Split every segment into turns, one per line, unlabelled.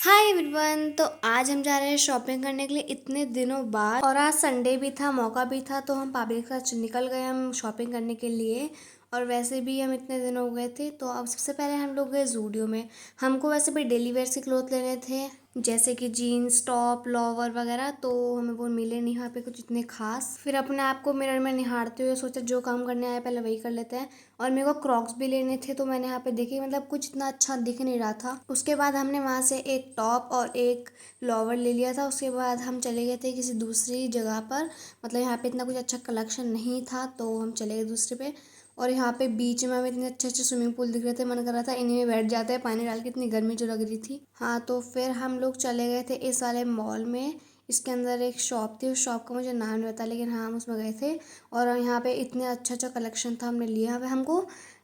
Hi everyone. तो आज हम जा रहे हैं शॉपिंग करने के लिए इतने दिनों बाद, और आज संडे भी था, मौका भी था, तो हम पापा के साथ निकल गए हम शॉपिंग करने के लिए। और वैसे भी हम इतने दिन हो गए थे, तो अब सबसे पहले हम लोग गए ज़ूडियो में। हमको वैसे भी डेली वेयर के क्लोथ लेने थे, जैसे कि जीन्स टॉप लोवर वगैरह, तो हमें वो मिले नहीं यहाँ पे कुछ इतने खास। फिर अपने आप को मिरर में निहारते हुए सोचा जो काम करने आए पहले वही कर लेते हैं। और मेरे को क्रॉक्स भी लेने थे, तो मैंने यहाँ पे देखे, मतलब कुछ इतना अच्छा दिख नहीं रहा था। उसके बाद हमने वहाँ से एक टॉप और एक लोवर ले लिया था। उसके बाद हम चले गए थे किसी दूसरी जगह पर, मतलब यहाँ पे इतना कुछ अच्छा कलेक्शन नहीं था, तो हम चले गए दूसरे पे। और यहाँ पे बीच में हमें इतने अच्छे अच्छे स्विमिंग पूल दिख रहे थे, मन कर रहा था इन्हीं में बैठ जाते हैं पानी डाल के, इतनी गर्मी जो लग रही थी। हाँ, तो फिर हम लोग चले गए थे इस वाले मॉल में। इसके अंदर एक शॉप थी, उस शॉप का मुझे नाम नहीं पता, लेकिन हाँ हम उसमें गए थे। और यहाँ पे इतने अच्छा अच्छा कलेक्शन था, हमने लिया। यहाँ पे हमको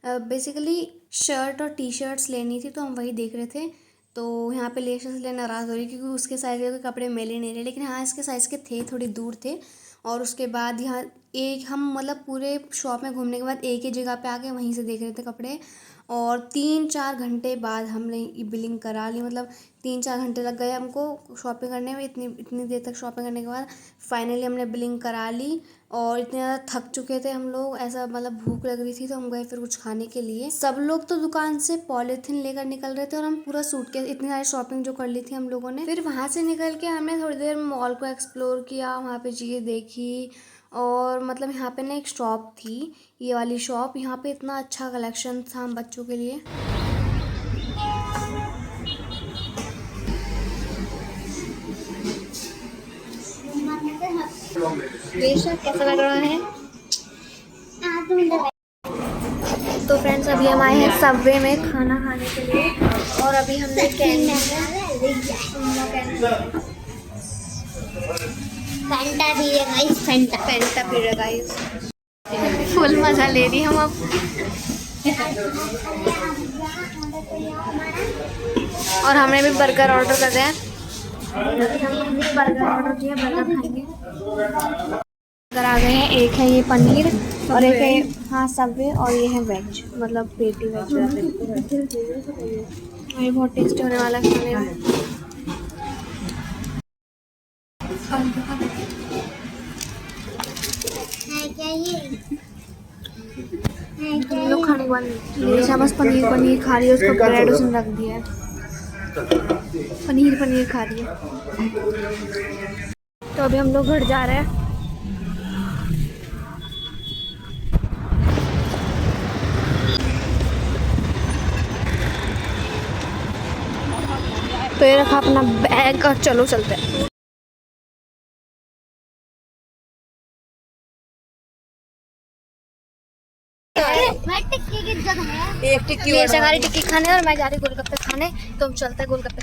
बेसिकली शर्ट और टी शर्ट्स लेनी थी, तो हम वही देख रहे थे। तो यहाँ पे लेशा से नाराज़ हो रही क्योंकि उसके साइज़ के कपड़े मिले नहीं रहे, लेकिन हाँ इसके साइज़ के थे, थोड़ी दूर थे। और उसके बाद यहाँ एक हम मतलब पूरे शॉप में घूमने के बाद एक ही जगह पे आके वहीं से देख रहे थे कपड़े। और 3-4 घंटे बाद हमने ये बिलिंग करा ली, मतलब 3-4 घंटे लग गए हमको शॉपिंग करने में। इतनी इतनी देर तक शॉपिंग करने के बाद फाइनली हमने बिलिंग करा ली। और इतने ज़्यादा थक चुके थे हम लोग, ऐसा मतलब भूख लग रही थी, तो हम गए फिर कुछ खाने के लिए। सब लोग तो दुकान से पॉलीथिन लेकर निकल रहे थे, और हम पूरा सूटकेस, इतनी सारी शॉपिंग जो कर ली थी हम लोगों ने। फिर वहाँ से निकल के हमने थोड़ी देर मॉल को एक्सप्लोर किया, वहाँ पे चीज़ें देखी। और मतलब यहाँ पे ना एक शॉप थी, ये वाली शॉप, यहाँ पे इतना अच्छा कलेक्शन था हम बच्चों के लिए। बेशक कैसा लग रहा है? तो फ्रेंड्स अभी हम आए हैं सबवे में खाना खाने के लिए, और अभी हमने कैंडी
फैंटा भी है गाइस, फैंटा
फैंटा पी रहे गाइस, फुल मज़ा ले रही हम अब। और हमने भी बर्गर ऑर्डर कर दिया, हमने बर्गर ऑर्डर किया, बर्गर खाएंगे। बर्गर आ गए हैं, एक है ये पनीर और एक है हाँ सबवे, और ये है वेज, मतलब पेटी वेज। ये बहुत टेस्टी होने वाला है खाने में।
है क्या ये?
हम लोग खाने वाले लेशा बस पनीर पनीर खा रही है, उसको ब्रेड उसने रख दिया है, पनीर पनीर खा रही है। तो अभी हम लोग घर जा रहे हैं। तो ये रखा अपना बैग और चलो चलते हैं।
मैं टिक्की की जगह है।
एक टिक्की ये जा रही टिक्की खाने, और मैं जा रही गोलगप्पे खाने, तो हम चलते हैं गोलगप्पे।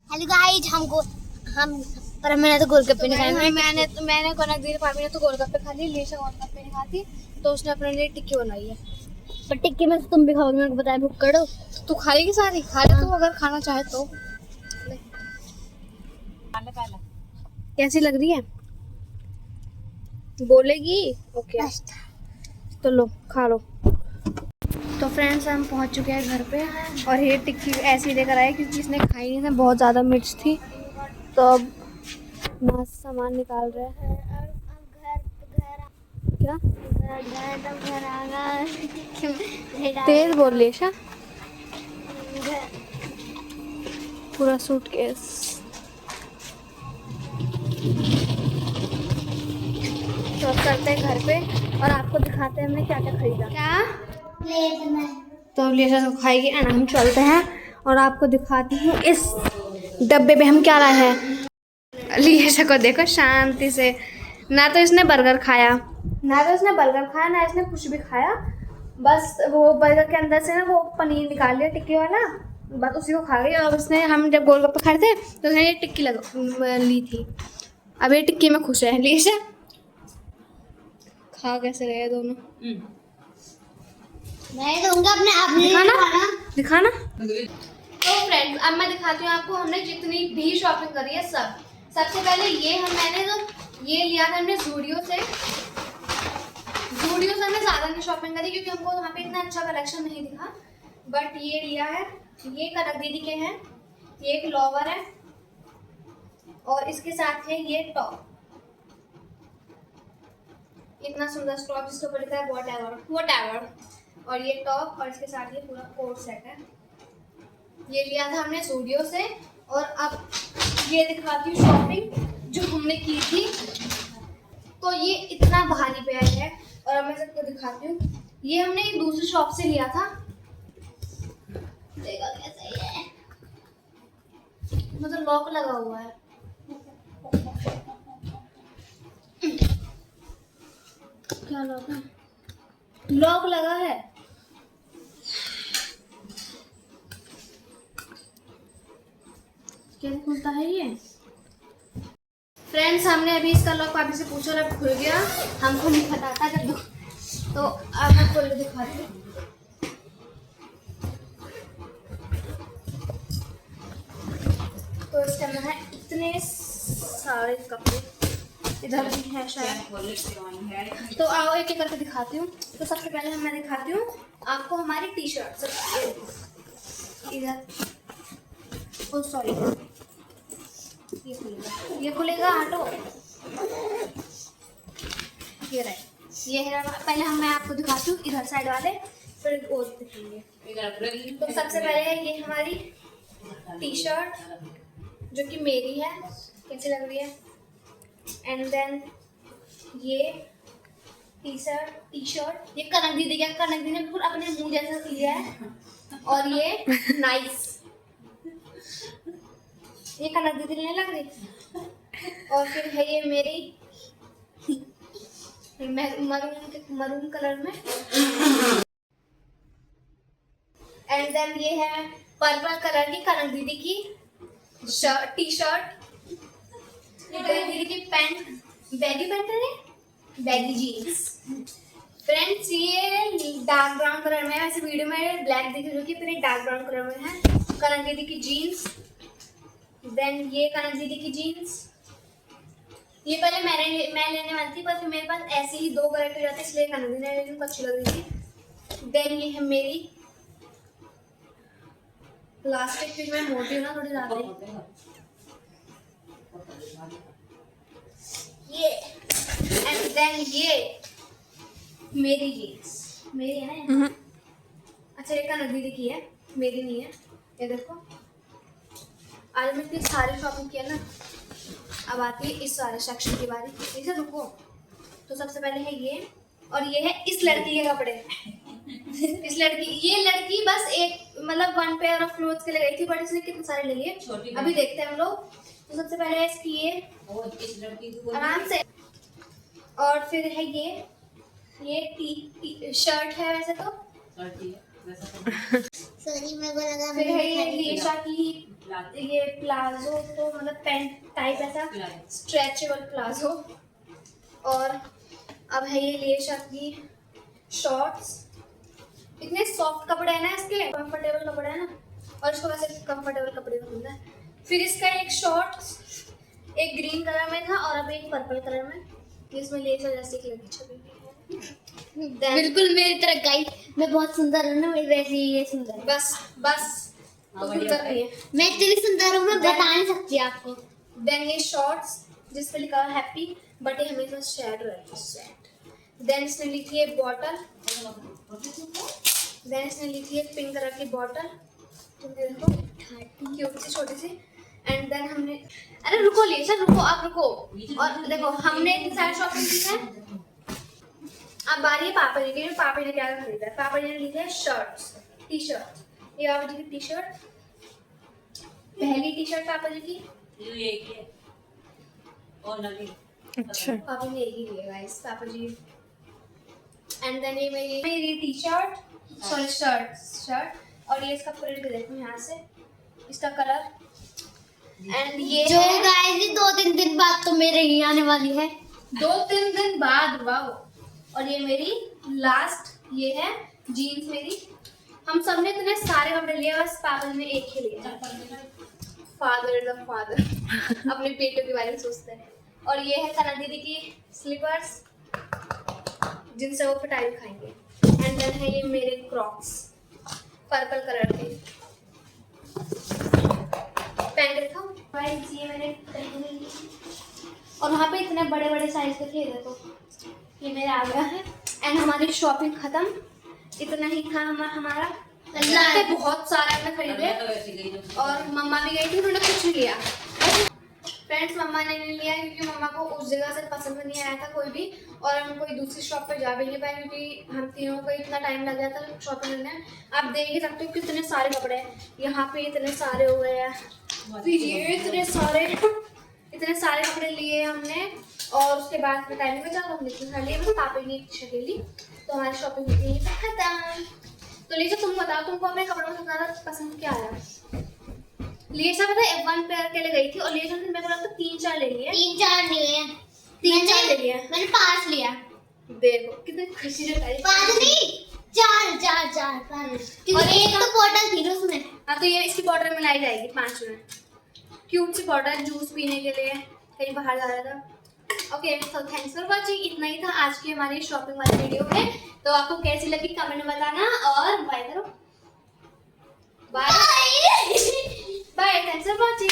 हेलो गाइस, हम पर मैंने तो गोलगप्पे नहीं खाए।
मैंने कनक दी पापी ने तो गोलगप्पे खा लिए, लेशा गोलगप्पे नहीं खाती, तो उसने अपने लिए टिक्की बनाई है।
पर टिक्की में तो तुम भी खाओगे, मेरे को बताया भूख करो।
तू खा लेगी सारी, खा ले तू अगर खाना चाहे तो। कैसी लग रही है? बोलेगी? ओके तो लो खा लो। तो फ्रेंड्स हम पहुंच चुके हैं घर पे, और ये टिक्की ऐसी लेकर आए क्योंकि इसने खाई नहीं थी, बहुत ज़्यादा मिर्च थी। तो अब मस्त सामान निकाल रहे हैं। क्या तेज बोल लेशा, पूरा सूटकेस। तो अब करते हैं घर पे, और आपको दिखाते हैं हमने क्या क्या खरीदा। क्या तो अब लेशा सब खाएगी एंड हम चलते हैं, और आपको दिखाती हूँ इस डब्बे पे हम क्या लाए हैं। लेशा को देखो शांति से, ना तो इसने बर्गर खाया, ना इसने कुछ भी खाया। बस वो बर्गर के अंदर से ना वो पनीर निकाल लिया टिक्की वाला, बस उसी को खा गई। और उसने, हम जब गोलगप्पे खा रहे थे तो उसने ये टिक्की ली थी। अब ये टिक्की में खुश है। लेशा खा कैसे रहे दोनों?
मैं दूंगा अपने आप ने
दिखाना। तो फ्रेंड्स अब मैं दिखाती हूँ आपको हमने जितनी भी शॉपिंग करी है सब। सबसे पहले ये मैंने तो ये लिया था हमने ज़ूडियो से हमने ज़्यादा नहीं शॉपिंग करी क्योंकि हमको वहाँ पे इतना अच्छा कलेक्शन नहीं दिखा। बट ये लिया है, ये कनक दीदी के हैं, ये एक लोवर है और इसके साथ है ये टॉप, इतना सुंदर टॉप जिसके ऊपर लिखा है व्हाटएवर और ये टॉप और इसके साथ ये पूरा कोट सेट है। ये लिया था हमने ज़ूडियो से। और अब ये दिखाती हूँ शॉपिंग जो हमने की थी। तो ये इतना भारी बैग है और अब मैं सबको दिखाती हूँ। ये हमने एक दूसरी शॉप से लिया था, देखा कैसा ये है, मतलब लॉक लगा हुआ है। क्या लॉक है? लॉक लगा है। कैसे खुलता है ये? फ्रेंड्स हमने अभी इसका लॉक पापी से पूछा और अब खुल गया। हमको नहीं पता था जब तो अब मैं खोल के दिखाती हूँ। तो इसके अंदर है इतने सारे कपड़े, इधर भी है शायद। तो आओ एक एक करके दिखाती हूँ। तो सबसे पहले मैं दिखाती हूँ आपको हमारी टी शर्ट। इधर ओ सॉरी ये खुलेगा ऑटो, ये रहे, ये है। पहले मैं आपको दिखाती हूँ इधर साइड वाले, फिर और दिखेंगे। तो सबसे पहले है ये हमारी टी शर्ट जो कि मेरी है, कैसी लग रही है। एंड देन ये टी शर्ट ये कनक दीदी का, कनक दीदी ने बिल्कुल अपने मुंह जैसा लिया है। और ये नाइस, ये कनक दीदी नहीं लग रही। और फिर है ये मेरी मरून कलर में। एंड देन ये है पर्पल कलर की कनक दीदी की टी शर्ट। कनक दीदी की पैंट, बैगी पैंट है, बैगी जीन्स। फ्रेंड्स ये डार्क ब्राउन कलर में है, ऐसे वीडियो में ब्लैक दिख रही है, फिर ये डार्क ब्राउन कलर में है कनक दीदी की जीन्स। देन ये कनक दीदी की जीन्स, ये पहले मैं लेने वाली थी पर फिर मेरे पास ऐसे ही दो कलर के जाते इसलिए कनक दीदी ने लेकिन अच्छी लग रही थी। देन ये है मेरी प्लास्टिक की, मैं मोटी हूँ ना थोड़ी ज्यादा, ये। एंड देन ये मेरी जीन्स, मेरी है ना। अच्छा ये कनक दीदी की है, मेरी नहीं है। ये देखो आज मैं इतनी सारी शॉपिंग किया ना, अब आती है इस सारे सेक्शन की बारी। इसे रुको। तो सबसे पहले है ये, और ये है इस लड़की के कपड़े। इस लड़की, ये लड़की बस एक मतलब 1 पेयर ऑफ क्लोथ्स के लिए गई थी बट इसने कितने सारे ले लिए अभी देखते हैं हम लोग। तो सबसे पहले है इसकी ये आराम से, और फिर है ये टी शर्ट है वैसे तो
सॉरी मेरे को लगा।
फिर है ये लीशा की ये प्लाजो, तो मतलब पैंट टाइप ऐसा स्ट्रेचेबल प्लाजो। और अब है ये लीशा की शॉर्ट्स, इतने सॉफ्ट कपड़े हैं ना इसके, कंफर्टेबल कपड़े हैं ना, और इसको वैसे कंफर्टेबल कपड़े में मिलता है। फिर इसका एक शॉर्ट्स एक ग्रीन कलर में था और अब एक पर्पल कलर में, इसमें लीशा जैसी की लगी छवि
बिल्कुल मेरी तरह गाइस, मैं बहुत सुंदर हूँ ना, मेरी वैसे ही ये सुंदर है।
बस तो सुंदर नहीं है,
मैं इतनी सुंदर हूँ मैं बता नहीं सकती आपको।
देन ये शॉर्ट्स जिस पे लिखा है हैप्पी बट ये हमेशा सैड रहती है, सैड। देन इसने लिखी है बॉटल, देन इसने लिखी है पिंक कलर की बॉटल, तुम देखो क्यूट सी छोटी सी। एंड देन हमने, अरे रुको लीशा रुको, आप रुको। और देखो हमने इतनी सारी शॉपिंग की है, अब बारी है पापा जी की। पापा जी ने क्या खरीदा है, पापा जी ने लिखा है शर्ट्स, टी शर्ट। ये पापा जी की टी शर्ट, पहली टी शर्ट पापा जी की।
अच्छा
पापा ने एक ही लिया गाइस, पापा जी। एंड देन ये मेरी टी शर्ट, सॉरी शर्ट, और ये इसका प्रिंट देखो यहाँ से, इसका कलर। एंड ये
जो गाइस ये 2-3 दिन बाद तो मेरे ही आने वाली है।
2-3 दिन बाद, वाओ। और ये मेरी लास्ट, ये है जीन्स मेरी, हम सबने इतने सारे कपड़े लिए, बस पापा ने एक ही लिया। फादर द फादर अपने पेटों के बारे में सोचते हैं। और ये है कना दीदी की स्लीपर्स जिनसे वो पिटाई खाएंगे। एंड देन है ये मेरे क्रॉक्स पर्पल कलर के, पहन के दिखाऊं? गाइस ये मैंने पहने लिए और वहाँ पे इतने बड़े बड़े साइज के थे, देखो ये मेरा आ गया है। एंड हमारी शॉपिंग खत्म, इतना ही था हमारा। बहुत सारे हमने खरीदे और मम्मा भी गई थी, उन्होंने कुछ नहीं लिया। फ्रेंड्स मम्मा ने नहीं लिया क्योंकि मम्मा को उस जगह से पसंद नहीं आया था कोई भी, और हम कोई दूसरी शॉप पर जा भी नहीं पाए क्योंकि हम तीनों को इतना टाइम लग गया था शॉपिंग करने। आप देख ही सकते हो कितने सारे कपड़े हैं, यहाँ पे इतने सारे हो गए हैं, ये इतने सारे कपड़े लिए हमने। और उसके बाद टाइम में बचा हमने खा लिए, बस पापा ने एक शर्ट ली, तो हमारी शॉपिंग यहीं पे खत्म। तो लीजिए तुम बताओ, तुमको अपने कपड़ों में सबसे ज़्यादा पसंद क्या आया? लीसा पता है 1 पेयर के लिए गई थी और लीसा ने मेरे को लगता है 3-4 ले लिए।
3-4 लिए,
3-4 ले लिए,
मैंने 5 लिया।
देखो कितनी खुशी जताई।
5 नहीं, 4 और एक तो बॉटल थी उसमें।
हाँ तो ये इसकी बॉटल में लाई जाएगी 5 में, क्यूट सी बॉटल जूस पीने के लिए, कहीं बाहर जा रहा था। ओके तो थैंक्स फॉर वॉचिंग, इतना ही था आज की हमारी शॉपिंग वाली वीडियो में। तो आपको कैसी लगी कमेंट में बताना और बाय करो, bye bye, thanks for watching.